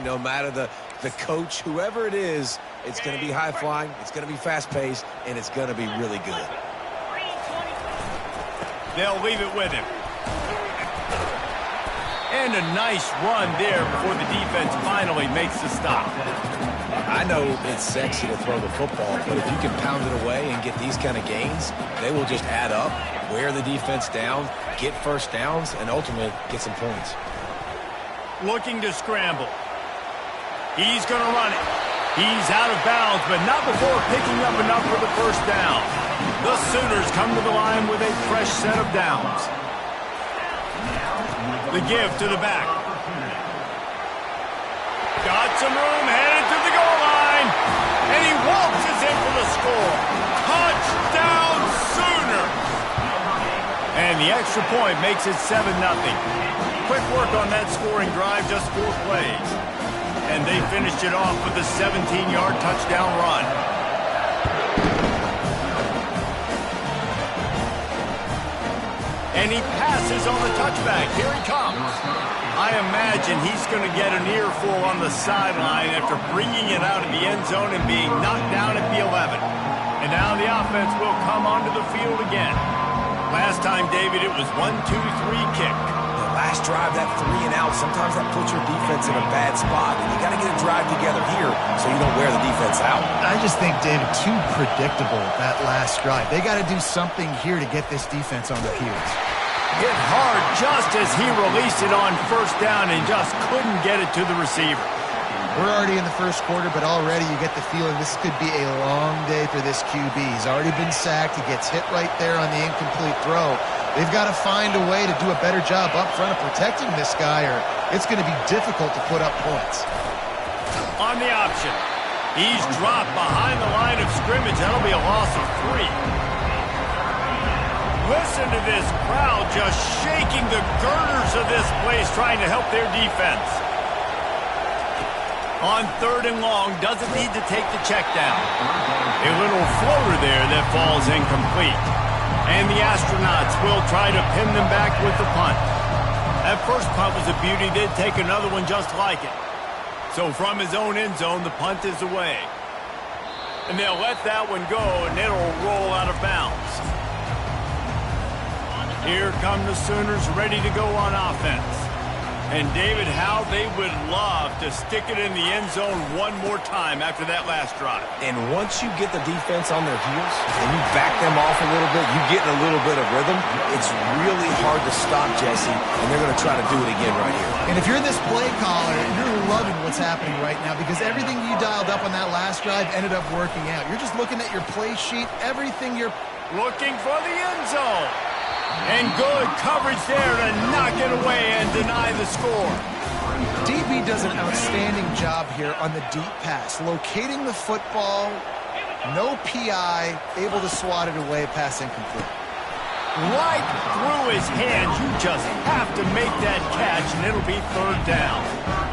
game, no matter the coach, whoever it is, it's going to be high-flying, it's going to be fast-paced, and it's going to be really good. They'll leave it with him. And a nice run there before the defense finally makes the stop. I know it's sexy to throw the football, but if you can pound it away and get these kind of gains, they will just add up, wear the defense down, get first downs, and ultimately get some points. Looking to scramble. He's going to run it. He's out of bounds, but not before picking up enough for the first down. The Sooners come to the line with a fresh set of downs. The give to the back. Got some room, headed to the goal line. And he waltzes in for the score. Touchdown, Sooners! And the extra point makes it 7-0. Quick work on that scoring drive, just 4 plays. And they finished it off with a 17-yard touchdown run. And he passes on the touchback. Here he comes. I imagine he's going to get an earful on the sideline after bringing it out of the end zone and being knocked down at the 11. And now the offense will come onto the field again. Last time, David, it was 1-2-3 kick. The last drive, that 3 and out, sometimes that puts your defense in a bad spot. And you got to get a drive together here so you don't wear the defense out. I just think, David, too predictable, that last drive. They got to do something here to get this defense on the field. Hit hard just as he released it on first down and just couldn't get it to the receiver. We're already in the first quarter, but already you get the feeling this could be a long day for this QB. He's already been sacked. He gets hit right there on the incomplete throw. They've got to find a way to do a better job up front of protecting this guy, or it's going to be difficult to put up points. On the option, he's dropped behind the line of scrimmage. That'll be a loss of 3. Listen to this crowd just shaking the girders of this place trying to help their defense. On 3rd and long, doesn't need to take the check down. A little floater there that falls incomplete. And the Astronauts will try to pin them back with the punt. That first punt was a beauty. They'd take another one just like it. So from his own end zone, the punt is away. And they'll let that one go, and it'll roll out of bounds. Here come the Sooners ready to go on offense. And David, how they would love to stick it in the end zone one more time after that last drive. And once you get the defense on their heels and you back them off a little bit, you get in a little bit of rhythm, it's really hard to stop, Jesse, and they're going to try to do it again right here. And if you're this play caller, you're loving what's happening right now because everything you dialed up on that last drive ended up working out. You're just looking at your play sheet, everything you're looking for the end zone. And good coverage there to knock it away and deny the score. DB does an outstanding job here on the deep pass. Locating the football, no PI, able to swat it away, pass incomplete. Right through his hands. You just have to make that catch, and it'll be 3rd down.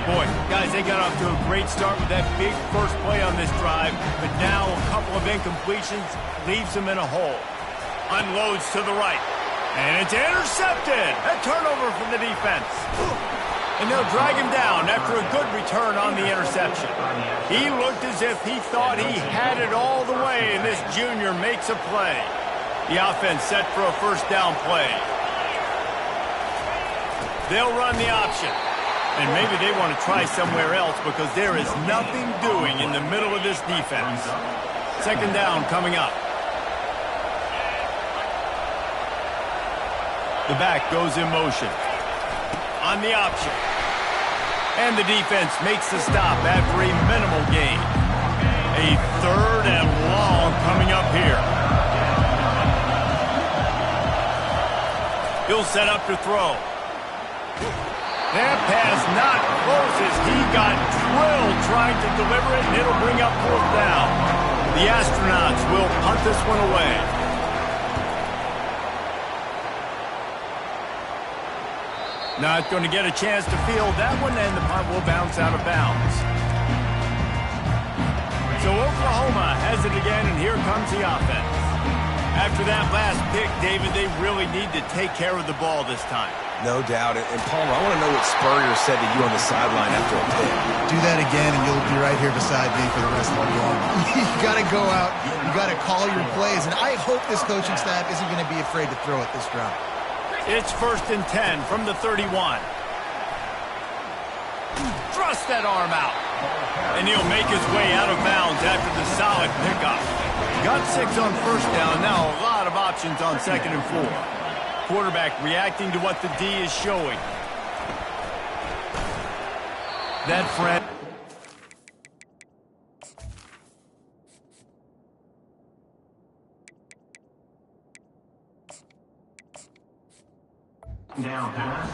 Boy, guys, they got off to a great start with that big first play on this drive, but now a couple of incompletions leaves them in a hole. Unloads to the right. And it's intercepted. A turnover from the defense. And they'll drag him down after a good return on the interception. He looked as if he thought he had it all the way, and this junior makes a play. The offense set for a first down play. They'll run the option. And maybe they want to try somewhere else because there is nothing doing in the middle of this defense. 2nd down coming up. The back goes in motion. On the option. And the defense makes the stop after a minimal gain. A 3rd and long coming up here. He'll set up to throw. That pass not close as he got drilled trying to deliver it, and it'll bring up 4th down. The Astronauts will punt this one away. Not going to get a chance to field that one, and the punt will bounce out of bounds. So Oklahoma has it again, and here comes the offense. After that last pick, David, they really need to take care of the ball this time. No doubt. And Palmer, I want to know what Spurrier said to you on the sideline after a pick. Do that again, and you'll be right here beside me for the rest of the game. You got to go out. You got to call your plays. And I hope this coaching staff isn't going to be afraid to throw it this drive. It's 1st and 10 from the 31. Thrust that arm out. And he'll make his way out of bounds after the solid pickup. Got 6 on 1st down. Now a lot of options on 2nd and 4. Quarterback reacting to what the D is showing. That friend.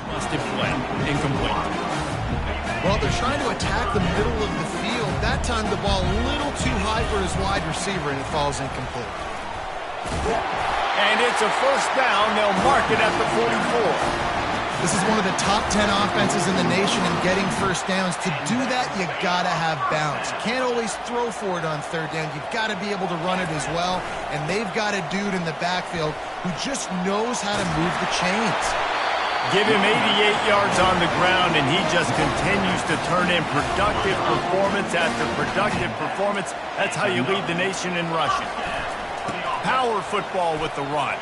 Busted play. Incomplete. Well, they're trying to attack the middle of the field. That time the ball a little too high for his wide receiver, and it falls incomplete. And it's a 1st down. They'll mark it at the 44. This is one of the top 10 offenses in the nation in getting 1st downs. To do that, you got to have bounce. You can't always throw for it on 3rd down. You've got to be able to run it as well. And they've got a dude in the backfield who just knows how to move the chains. Give him 88 yards on the ground, and he just continues to turn in productive performance after productive performance. That's how you lead the nation in rushing. Power football with the run.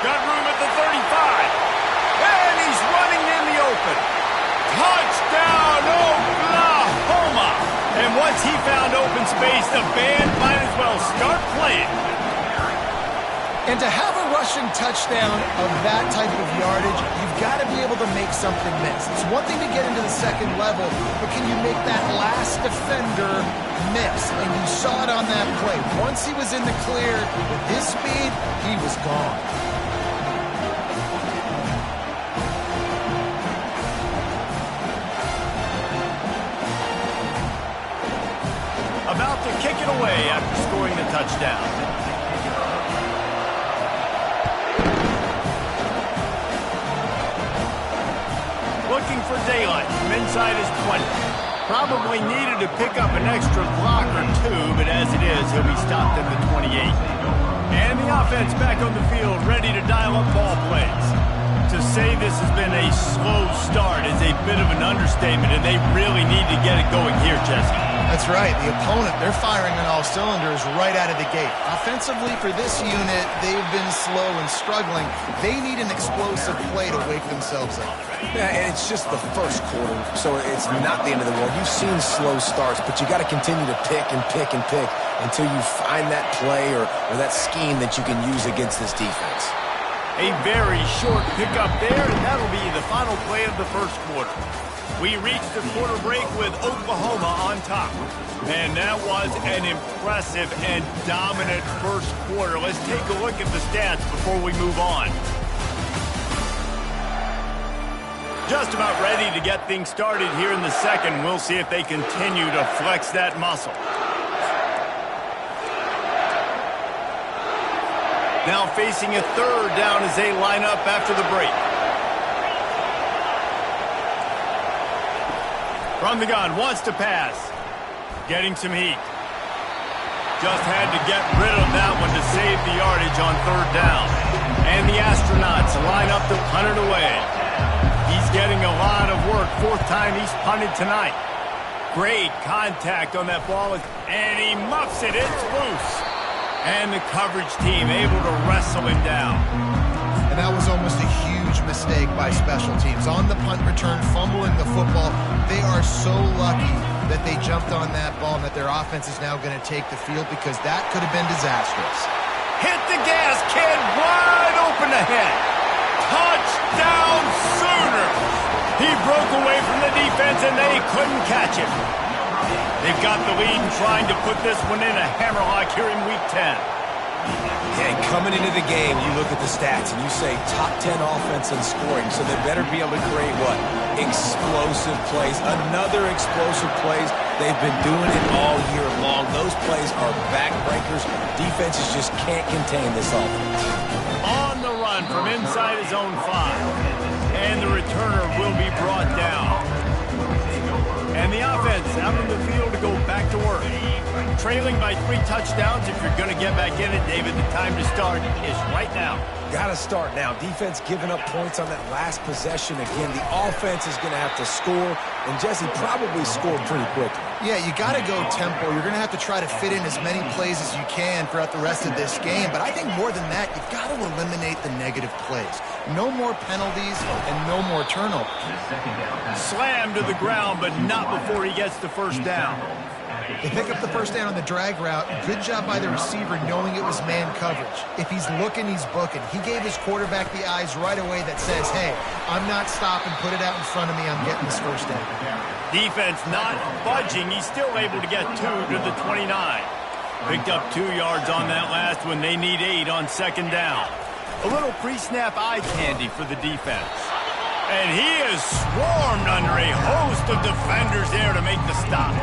Got room at the 35. And he's running in the open. Touchdown, Oklahoma! And once he found open space, the band might as well start playing. And to have a rushing touchdown of that type of yardage, you've got to be able to make something miss. It's one thing to get into the 2nd level, but can you make that last defender miss? And you saw it on that play. Once he was in the clear with his speed, he was gone. About to kick it away after scoring the touchdown. Looking for daylight from inside his 20. Probably needed to pick up an extra block or 2, but as it is, he'll be stopped at the 28. And the offense back on the field, ready to dial up ball plays. To say this has been a slow start is a bit of an understatement, and they really need to get it going here, Jesse. That's right. The opponent, they're firing on all cylinders right out of the gate. Offensively, for this unit, they've been slow and struggling. They need an explosive play to wake themselves up. Yeah, and it's just the 1st quarter, so it's not the end of the world. You've seen slow starts, but you got to continue to pick and pick and pick until you find that play or that scheme that you can use against this defense. A very short pickup there, and that'll be the final play of the 1st quarter. We reached the quarter break with Oklahoma on top. And that was an impressive and dominant 1st quarter. Let's take a look at the stats before we move on. Just about ready to get things started here in the 2nd. We'll see if they continue to flex that muscle. Now facing a 3rd down as they line up after the break. From the gun, wants to pass. Getting some heat. Just had to get rid of that one to save the yardage on 3rd down. And the Astronauts line up to punt it away. He's getting a lot of work. 4th time he's punted tonight. Great contact on that ball. And he muffs it. It's loose. And the coverage team able to wrestle him down. And that was almost a huge mistake by special teams. On the punt return, fumbling the football, they are so lucky that they jumped on that ball and that their offense is now going to take the field because that could have been disastrous. Hit the gas, kid. Wide open ahead. Touchdown Sooners. He broke away from the defense and they couldn't catch him. They've got the lead and trying to put this one in a hammerlock here in Week 10. Yeah, and coming into the game, you look at the stats and you say top 10 offense in scoring, so they better be able to create what? Explosive plays. Another explosive plays. They've been doing it all year long. Those plays are backbreakers. Defenses just can't contain this offense. On the run from inside his own 5. And the returner will be brought down. And the offense out on the field to go back to work. Trailing by 3 touchdowns. If you're going to get back in it, David, the time to start is right now. Got to start now. Defense giving up points on that last possession. Again, the offense is going to have to score, and Jesse probably scored pretty quickly. Yeah, you got to go tempo. You're going to have to try to fit in as many plays as you can throughout the rest of this game. But I think more than that, you've got to eliminate the negative plays. No more penalties and no more turnovers. Slammed to the ground, but not before he gets the first down. They pick up the first down on the drag route. Good job by the receiver knowing it was man coverage. If he's looking, he's booking. He gave his quarterback the eyes right away that says, hey, I'm not stopping. Put it out in front of me. I'm getting this first down. Defense not budging. He's still able to get 2 to the 29. Picked up 2 yards on that last one. They need 8 on second down. A little pre-snap eye candy for the defense. And he is swarmed under a host of defenders there to make the stop.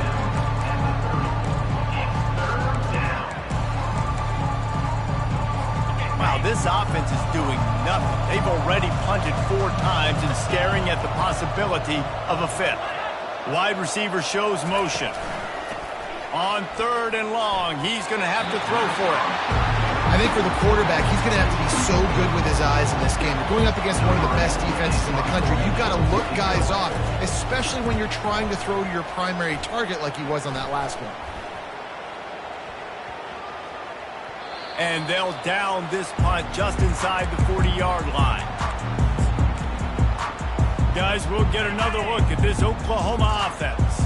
Wow, this offense is doing nothing. They've already punted 4 times and staring at the possibility of a 5th. Wide receiver shows motion. On 3rd and long, he's going to have to throw for it. I think for the quarterback, he's going to have to be so good with his eyes in this game. You're going up against one of the best defenses in the country. You've got to look guys off, especially when you're trying to throw to your primary target like he was on that last one. And they'll down this punt just inside the 40-yard line. Guys, we'll get another look at this Oklahoma offense.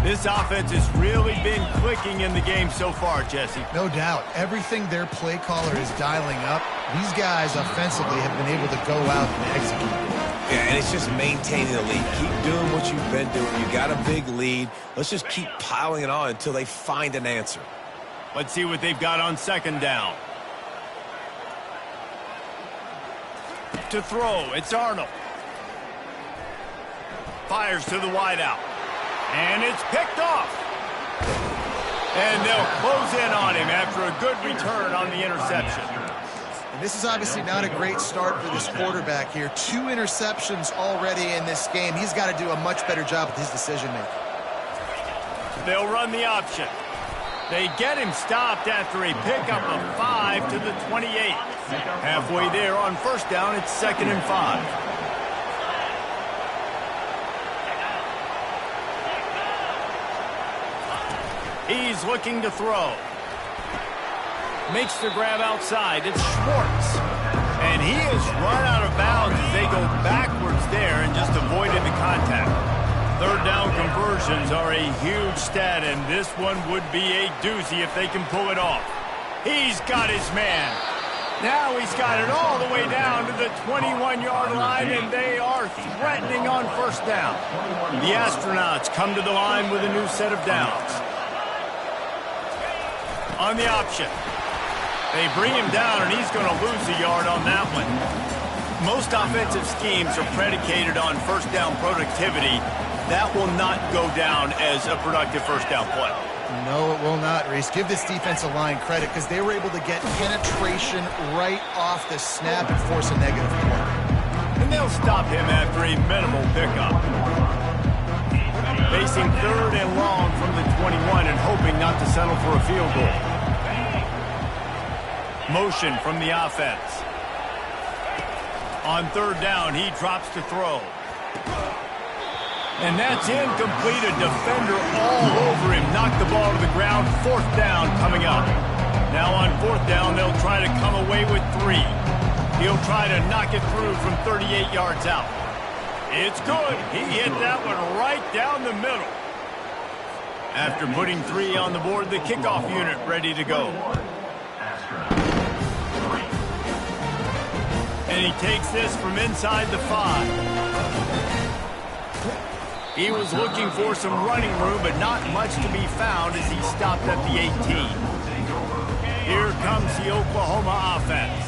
This offense has really been clicking in the game so far, Jesse. No doubt. Everything their play caller is dialing up, these guys offensively have been able to go out and execute. Yeah, and it's just maintaining the lead. Keep doing what you've been doing. You got a big lead. Let's just keep piling it on until they find an answer. Let's see what they've got on second down. To throw, it's Arnold. Fires to the wideout. And it's picked off. And they'll close in on him after a good return on the interception. And this is obviously not a great start for this quarterback here. 2 interceptions already in this game. He's got to do a much better job with his decision-making. They'll run the option. They get him stopped after a pickup of 5 to the 28. Halfway there on first down, it's 2nd and 5. He's looking to throw. Makes the grab outside. It's Schwartz. And he is run out of bounds as they go backwards there and just avoided the contact. 3rd down conversions are a huge stat, and this one would be a doozy if they can pull it off. He's got his man. Now he's got it all the way down to the 21-yard line, and they are threatening on first down. The Astronauts come to the line with a new set of downs. On the option. They bring him down, and he's going to lose a yard on that one. Most offensive schemes are predicated on first down productivity. That will not go down as a productive first down play. No, it will not, Reese. Give this defensive line credit because they were able to get penetration right off the snap and force a negative play. And they'll stop him after a minimal pickup. Facing 3rd and long from the 21 and hoping not to settle for a field goal. Motion from the offense. On 3rd down, he drops to throw. And that's incomplete. A defender all over him. Knocked the ball to the ground. 4th down coming up. Now on 4th down, they'll try to come away with 3. He'll try to knock it through from 38 yards out. It's good. He hit that one right down the middle. After putting 3 on the board, the kickoff unit ready to go. And he takes this from inside the 5. He was looking for some running room, but not much to be found as he stopped at the 18. Here comes the Oklahoma offense.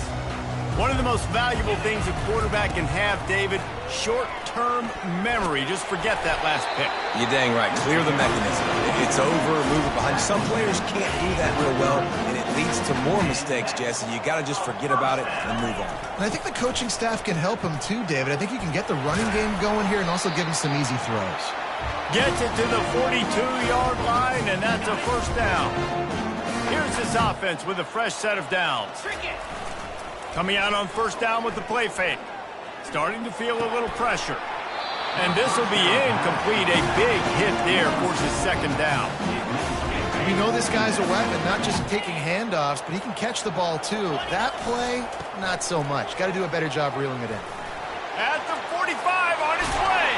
One of the most valuable things a quarterback can have, David, short-term memory. Just forget that last pick. You're dang right. Clear the mechanism. It's over, move it behind. Some players can't do that real well, and it leads to more mistakes, Jesse. You got to just forget about it and move on. And I think the coaching staff can help him too, David. I think you can get the running game going here and also give him some easy throws. Gets it to the 42-yard line, and that's a first down. Here's this offense with a fresh set of downs. Coming out on first down with the play fake. Starting to feel a little pressure. And this will be incomplete. A big hit there forces second down. We know this guy's a weapon, not just taking handoffs, but he can catch the ball too. That play, not so much. Got to do a better job reeling it in. At the 45 on his way.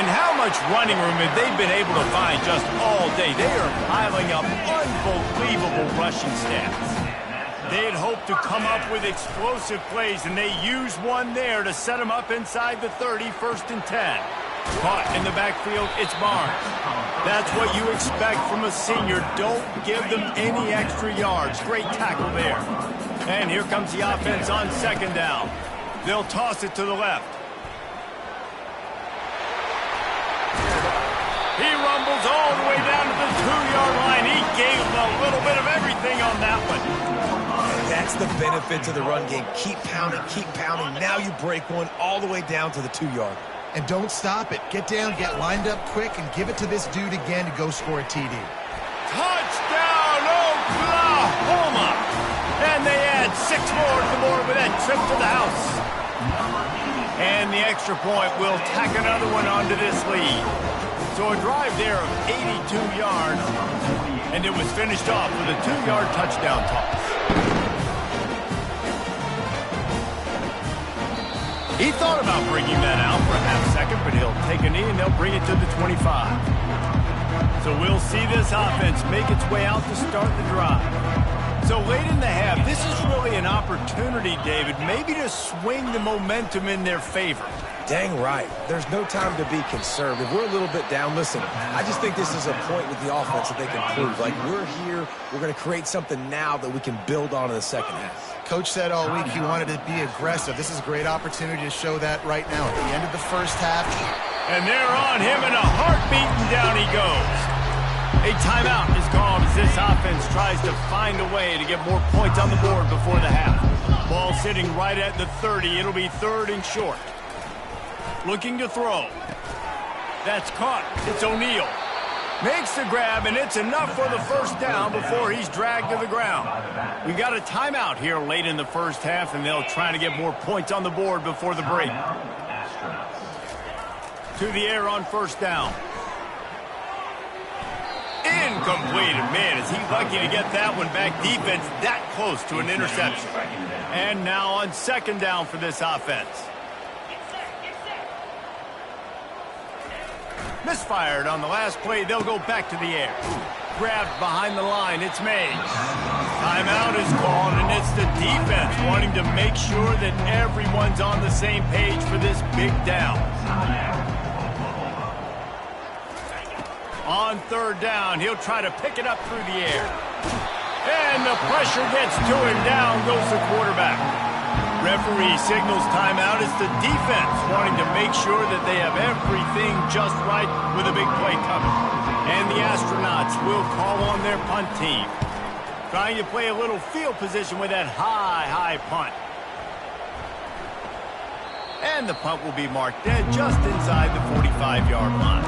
And how much running room have they been able to find just all day? They are piling up unbelievable rushing stats. They had hoped to come up with explosive plays, and they used one there to set them up inside the 30, 1st and 10. Caught in the backfield, it's Barnes. That's what you expect from a senior. Don't give them any extra yards. Great tackle there. And here comes the offense on second down. They'll toss it to the left. He rumbles all the way down to the 2-yard line. He gave them a little bit of everything on that one. That's the benefit to the run game. Keep pounding, keep pounding. Now you break one all the way down to the 2-yard. And don't stop it. Get down, get lined up quick, and give it to this dude again to go score a TD. Touchdown, Oklahoma! And they add 6 more to the board with that trip to the house. And the extra point will tack another one onto this lead. So a drive there of 82 yards, and it was finished off with a 2-yard touchdown toss. He thought about bringing that out for a half second, but he'll take a knee and they'll bring it to the 25. So we'll see this offense make its way out to start the drive. So late in the half, this is really an opportunity, David, maybe to swing the momentum in their favor. Dang right. There's no time to be concerned. If we're a little bit down, listen, I just think this is a point with the offense that they can prove. Like, we're here, we're going to create something now that we can build on in the second half. Coach said all week he wanted to be aggressive. This is a great opportunity to show that right now. At the end of the first half. And they're on him in a heartbeat, and down he goes. A timeout is called as this offense tries to find a way to get more points on the board before the half. Ball sitting right at the 30. It'll be 3rd and short. Looking to throw. That's caught. It's O'Neal. Makes the grab, and it's enough for the first down before he's dragged to the ground. We got a timeout here late in the first half, and they'll try to get more points on the board before the break. To the air on first down. Incomplete. Man, is he lucky to get that one back. Defense that close to an interception. And now on second down for this offense. Misfired on the last play. They'll go back to the air. Grabbed behind the line. It's Mays. Timeout is called, and it's the defense wanting to make sure that everyone's on the same page for this big down. On third down, he'll try to pick it up through the air. And the pressure gets to him. Down goes the quarterback. Referee signals timeout. It's the defense wanting to make sure that they have everything just right with a big play coming. And the Astronauts will call on their punt team. Trying to play a little field position with that high punt. And the punt will be marked dead just inside the 45-yard line.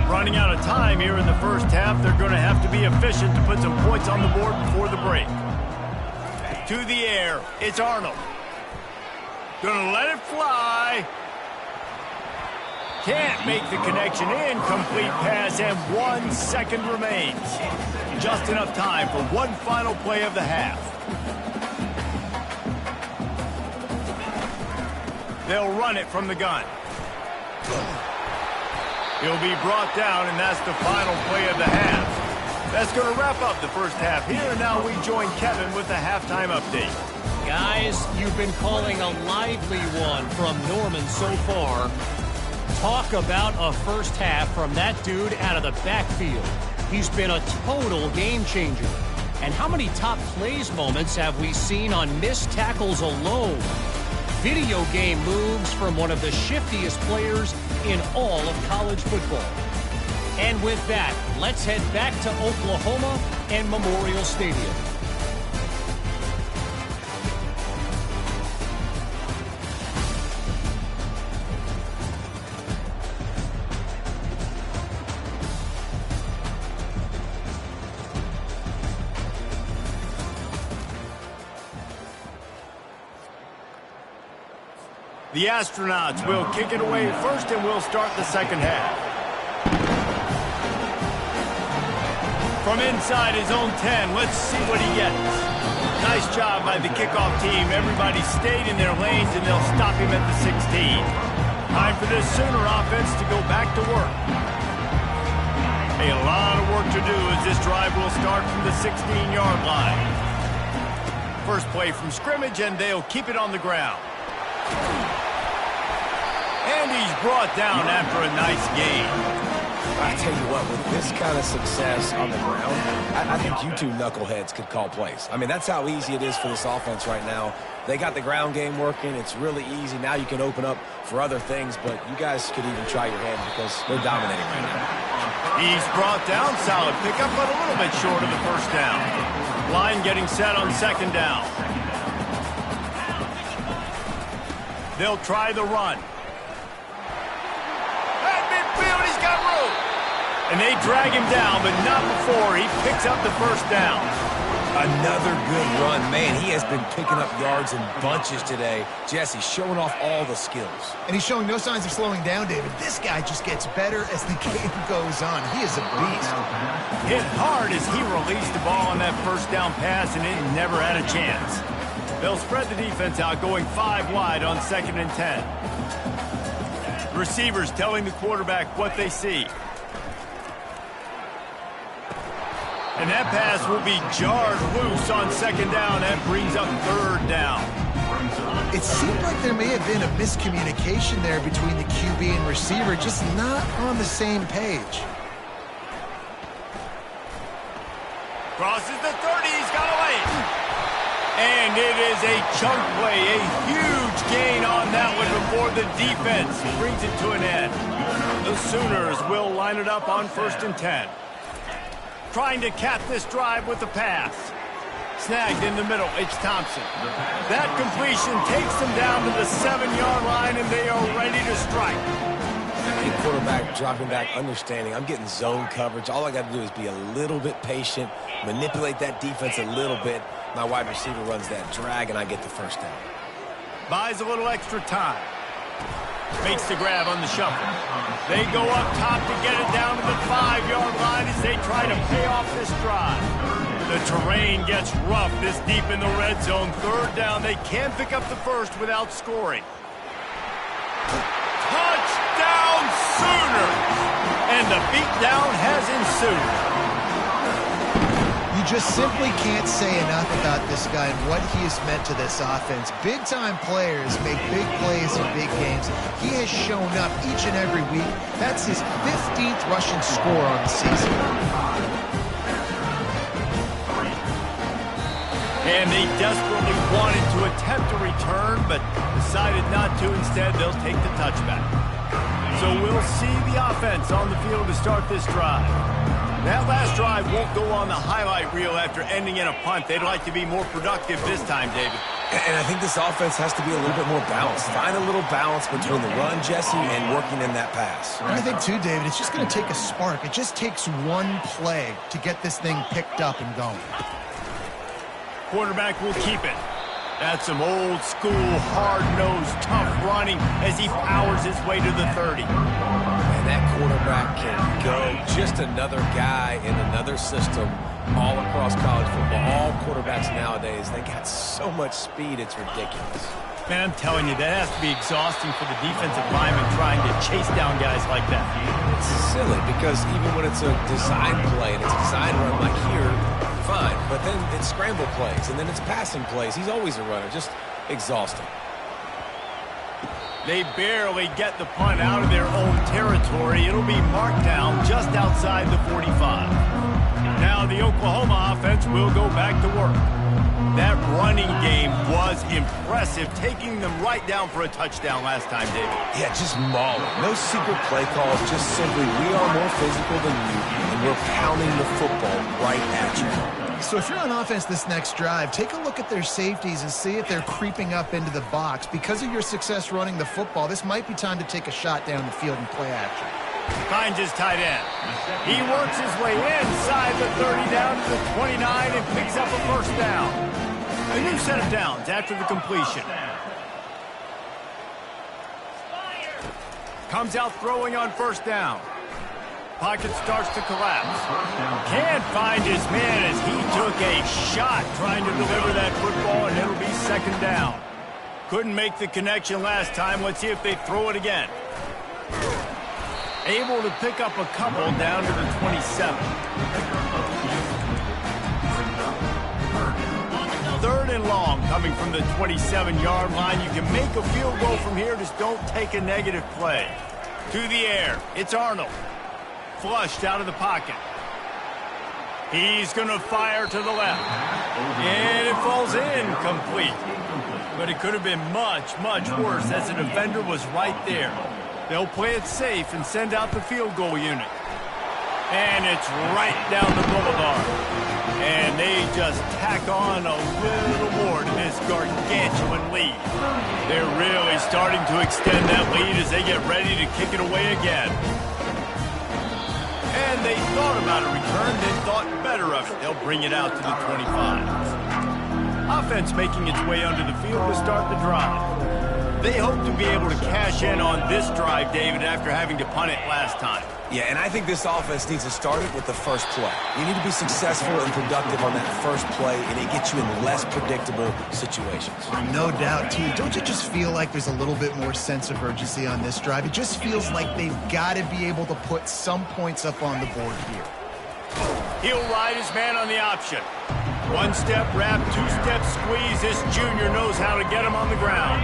Running out of time here in the first half. They're going to have to be efficient to put some points on the board before the break. To the air, it's Arnold. Going to let it fly. Can't make the connection. Incomplete pass, and 1 second remains. Just enough time for one final play of the half. They'll run it from the gun. He'll be brought down, and that's the final play of the half. That's going to wrap up the first half here, and now we join Kevin with the halftime update. Guys, you've been calling a lively one from Norman so far. Talk about a first half from that dude out of the backfield. He's been a total game changer. And how many top plays moments have we seen on missed tackles alone? Video game moves from one of the shiftiest players in all of college football. And with that, let's head back to Oklahoma and Memorial Stadium. The Astronauts will kick it away first, and we'll start the second half. From inside his own 10, let's see what he gets. Nice job by the kickoff team. Everybody stayed in their lanes, and they'll stop him at the 16. Time for this Sooner offense to go back to work. A lot of work to do as this drive will start from the 16-yard line. First play from scrimmage, and they'll keep it on the ground. And he's brought down after a nice gain. I tell you what, with this kind of success on the ground, I think you two knuckleheads could call plays. I mean, that's how easy it is for this offense right now. They got the ground game working. It's really easy. Now you can open up for other things, but you guys could even try your hand because they're dominating right now. He's brought down. Solid pickup, but a little bit short of the first down. Line getting set on second down. They'll try the run. At midfield, he's got room. And they drag him down, but not before he picks up the first down. Another good run. Man, he has been picking up yards in bunches today. Jesse showing off all the skills. And he's showing no signs of slowing down, David. This guy just gets better as the game goes on. He is a beast. Hit hard as he released the ball on that first down pass, and it never had a chance. They'll spread the defense out, going 5 wide on 2nd and 10. Receivers telling the quarterback what they see. And that pass will be jarred loose on 2nd down. That brings up 3rd down. It seemed like there may have been a miscommunication there between the QB and receiver, just not on the same page. Crosses the 30, he's got away. And it is a chunk play, a huge gain on that one before the defense brings it to an end. The Sooners will line it up on 1st and 10. Trying to cap this drive with the pass. Snagged in the middle, it's Thompson. That completion takes them down to the 7-yard line, and they are ready to strike. The quarterback dropping back, understanding I'm getting zone coverage. All I got to do is be a little bit patient, manipulate that defense a little bit. My wide receiver runs that drag, and I get the first down. Buys a little extra time. Makes the grab on the shuffle. They go up top to get it down to the 5-yard line as they try to pay off this drive. The terrain gets rough this deep in the red zone. 3rd down. They can pick up the first without scoring. Touchdown Sooners! And the beatdown has ensued. You just simply can't say enough about this guy and what he has meant to this offense. Big-time players make big plays in big games. He has shown up each and every week. That's his 15th rushing score on the season. And they desperately wanted to attempt a return, but decided not to. Instead, they'll take the touchback. So we'll see the offense on the field to start this drive. That last drive won't go on the highlight reel after ending in a punt. They'd like to be more productive this time, David. And I think this offense has to be a little bit more balanced. Find a little balance between the run, Jesse, and working in that pass. And I think, too, David, it's just going to take a spark. It just takes one play to get this thing picked up and going. Quarterback will keep it. That's some old-school, hard-nosed, tough running as he powers his way to the 30. And that quarterback can go. Just another guy in another system all across college football. All quarterbacks nowadays, they got so much speed, it's ridiculous. Man, I'm telling you, that has to be exhausting for the defensive lineman trying to chase down guys like that. It's silly because even when it's a design play and it's a design run like here, fine, but then it's scramble plays, and then it's passing plays. He's always a runner, just exhausting. They barely get the punt out of their own territory. It'll be marked down just outside the 45. Now the Oklahoma offense will go back to work. That running game was impressive, taking them right down for a touchdown last time, David. Yeah, just mauling. No secret play calls, just simply we are more physical than you, and we're pounding the football right at you. So if you're on offense this next drive, take a look at their safeties and see if they're creeping up into the box. Because of your success running the football, this might be time to take a shot down the field and play action. Finds his tight end. He works his way inside the 30 down to the 29 and picks up a first down. A new set of downs after the completion. Comes out throwing on first down. Pocket starts to collapse. Can't find his man as he took a shot trying to deliver that football, and it'll be second down. Couldn't make the connection last time. Let's see if they throw it again. Able to pick up a couple down to the 27. Third and long coming from the 27-yard line. You can make a field goal from here. Just don't take a negative play. To the air. It's Arnold. Flushed out of the pocket. He's going to fire to the left. And it falls incomplete. But it could have been much, much worse as the defender was right there. They'll play it safe and send out the field goal unit. And it's right down the boulevard. And they just tack on a little more to this gargantuan lead. They're really starting to extend that lead as they get ready to kick it away again. And they thought about a return, then thought better of it. They'll bring it out to the 25. Offense making its way onto the field to start the drive. They hope to be able to cash in on this drive, David, after having to punt it last time. Yeah, and I think this offense needs to start it with the first play. You need to be successful and productive on that first play, and it gets you in less predictable situations. No doubt, too. Don't you just feel like there's a little bit more sense of urgency on this drive? It just feels like they've got to be able to put some points up on the board here. He'll ride his man on the option. One-step wrap, two-step squeeze. This junior knows how to get him on the ground.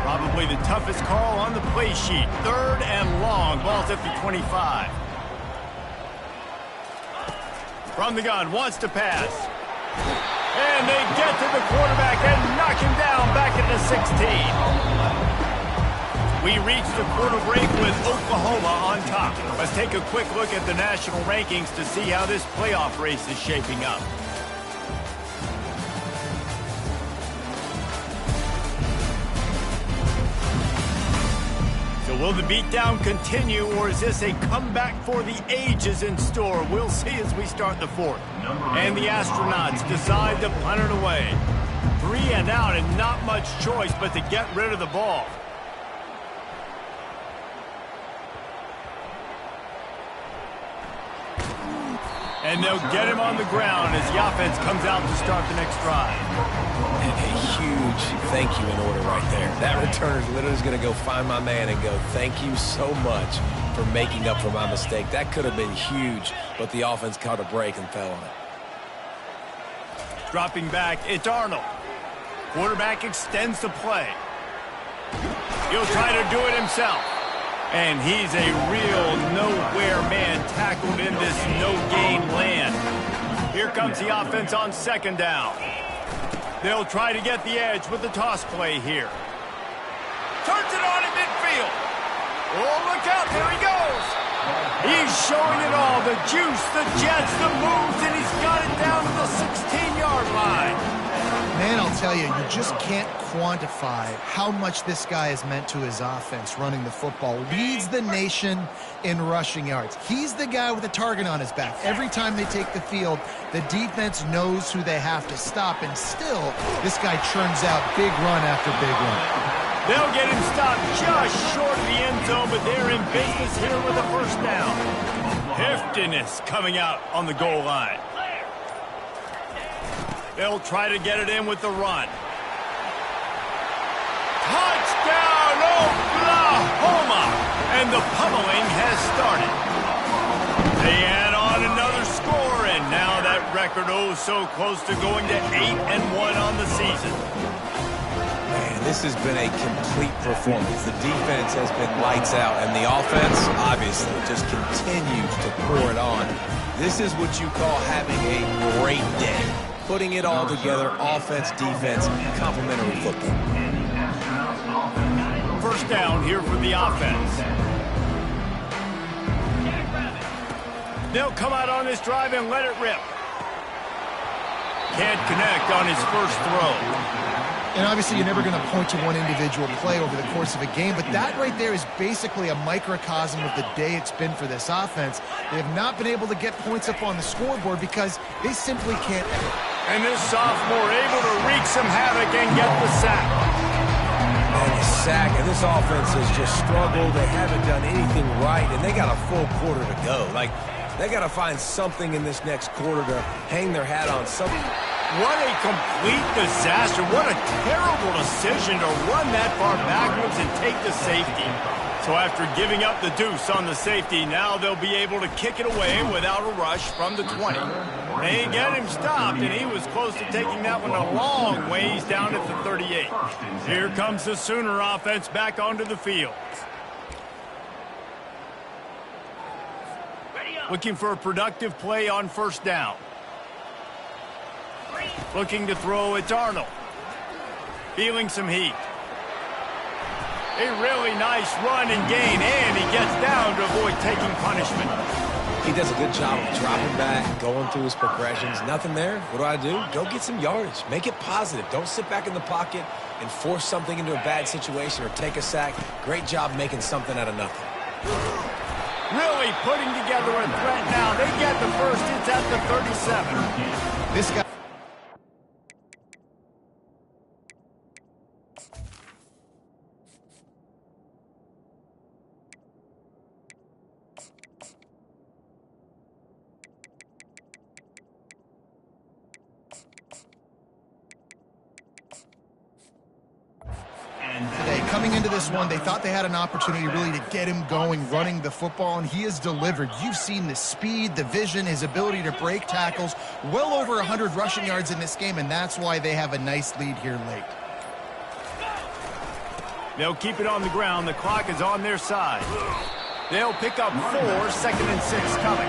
Probably the toughest call on the play sheet. Third and long. Ball's at the 25. From the gun, wants to pass. And they get to the quarterback and knock him down back at the 16. We reach the quarter break with Oklahoma on top. Let's take a quick look at the national rankings to see how this playoff race is shaping up. So will the beatdown continue, or is this a comeback for the ages in store? We'll see as we start the fourth. And the astronauts decide to punt it away. 3 and out and not much choice but to get rid of the ball. And they'll get him on the ground as the offense comes out to start the next drive. And a huge thank you in order right there. That returner is literally going to go find my man and go, thank you so much for making up for my mistake. That could have been huge, but the offense caught a break and fell on it. Dropping back, it's Arnold. Quarterback extends the play. He'll try to do it himself. And he's a real nowhere man tackled in this no-gain land. Here comes the offense on second down. They'll try to get the edge with the toss play here. Turns it on in midfield. Oh, look out, there he goes. He's showing it all, the juice, the jets, the moves, and he's got it down to the 16-yard line. Man, I'll tell you, you just can't quantify how much this guy has meant to his offense running the football. Leads the nation in rushing yards. He's the guy with the target on his back. Every time they take the field, the defense knows who they have to stop, and still, this guy churns out big run after big run. They'll get him stopped just short of the end zone, but they're in business here with a first down. Heftiness coming out on the goal line. They'll try to get it in with the run. Touchdown, Oklahoma! And the pummeling has started. They add on another score, and now that record so close to going to 8-1 on the season. Man, this has been a complete performance. The defense has been lights out, and the offense, obviously, just continues to pour it on. This is what you call having a great day. Putting it all together, offense, defense, complementary football. First down here for the offense. They'll come out on this drive and let it rip. Can't connect on his first throw. And obviously, you're never going to point to one individual play over the course of a game, but that right there is basically a microcosm of the day it's been for this offense. They have not been able to get points up on the scoreboard because they simply can't. And this sophomore able to wreak some havoc and get the sack. And the sack, and this This offense has just struggled. They haven't done anything right, and they got a full quarter to go. Like, they got to find something in this next quarter to hang their hat on. Something. What a complete disaster. What a terrible decision to run that far backwards and take the safety. So after giving up the deuce on the safety, now they'll be able to kick it away without a rush from the 20. They get him stopped, and he was close to taking that one a long ways down at the 38. Here comes the Sooner offense back onto the field. Looking for a productive play on first down. Looking to throw, it's Arnold. Feeling some heat. A really nice run and gain, and he gets down to avoid taking punishment. He does a good job of dropping back, going through his progressions. Nothing there. What do? Go get some yardage. Make it positive. Don't sit back in the pocket and force something into a bad situation or take a sack. Great job making something out of nothing. Really putting together a threat now. They get the first. It's at the 37. This guy. Today, coming into this one, they thought they had an opportunity really to get him going, running the football, and he has delivered. You've seen the speed, the vision, his ability to break tackles, well over 100 rushing yards in this game, and that's why they have a nice lead here late. They'll keep it on the ground. The clock is on their side. They'll pick up 4, 2nd and 6 coming.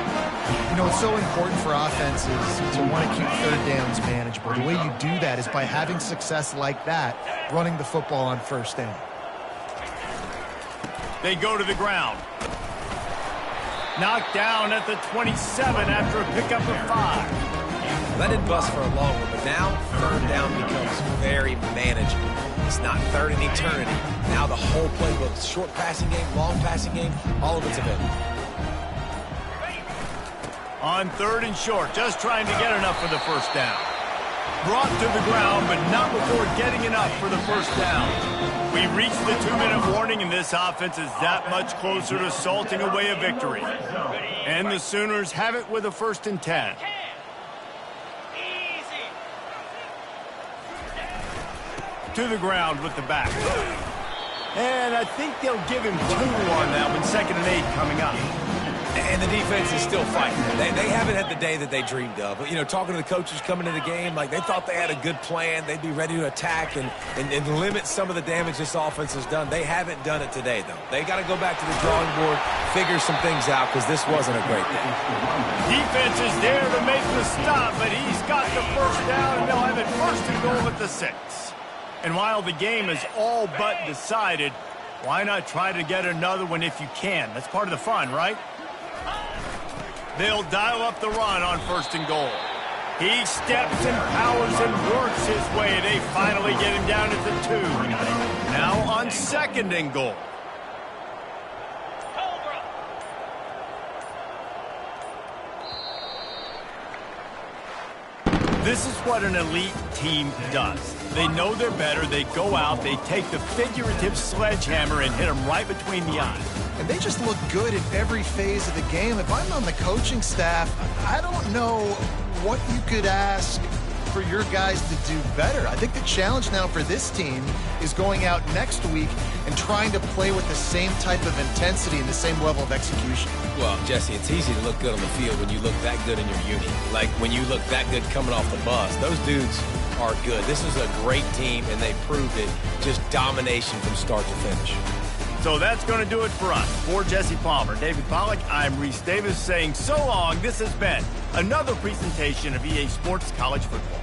You know, it's so important for offenses to want to keep third downs manageable. The way you do that is by having success like that, running the football on first down. They go to the ground. Knocked down at the 27 after a pickup of 5. Let it bust for a long one, but now third down becomes very manageable. It's not third in eternity. Now the whole playbook, short passing game, long passing game, all of it's available. On 3rd and short, just trying to get enough for the first down. Brought to the ground, but not before getting enough for the first down. We reached the 2-minute warning, and this offense is that much closer to salting away a victory. And the Sooners have it with a 1st and 10. To the ground with the back. And I think they'll give him 2 on that one. 2nd and 8 coming up. And the defense is still fighting. They haven't had the day that they dreamed of. But, you know, talking to the coaches coming into the game, like they thought they had a good plan. They'd be ready to attack and limit some of the damage this offense has done. They haven't done it today, though. They got to go back to the drawing board, figure some things out, because this wasn't a great day. Defense is there to make the stop, but he's got the first down, and they'll have it 1st and goal at the 6. And while the game is all but decided, why not try to get another one if you can? That's part of the fun, right? They'll dial up the run on 1st and goal. He steps and powers and works his way. They finally get him down at the 2. Now on 2nd and goal. This is what an elite team does. They know they're better. They go out. They take the figurative sledgehammer and hit them right between the eyes. And they just look good in every phase of the game. If I'm on the coaching staff, I don't know what you could ask for your guys to do better. I think the challenge now for this team is going out next week and trying to play with the same type of intensity and the same level of execution. Well, Jesse, it's easy to look good on the field when you look that good in your unit. Like when you look that good coming off the bus. Those dudes are good. This is a great team, and they proved it. Just domination from start to finish. So that's going to do it for us. For Jesse Palmer, David Pollack, I'm Reese Davis saying so long. This has been another presentation of EA Sports College Football.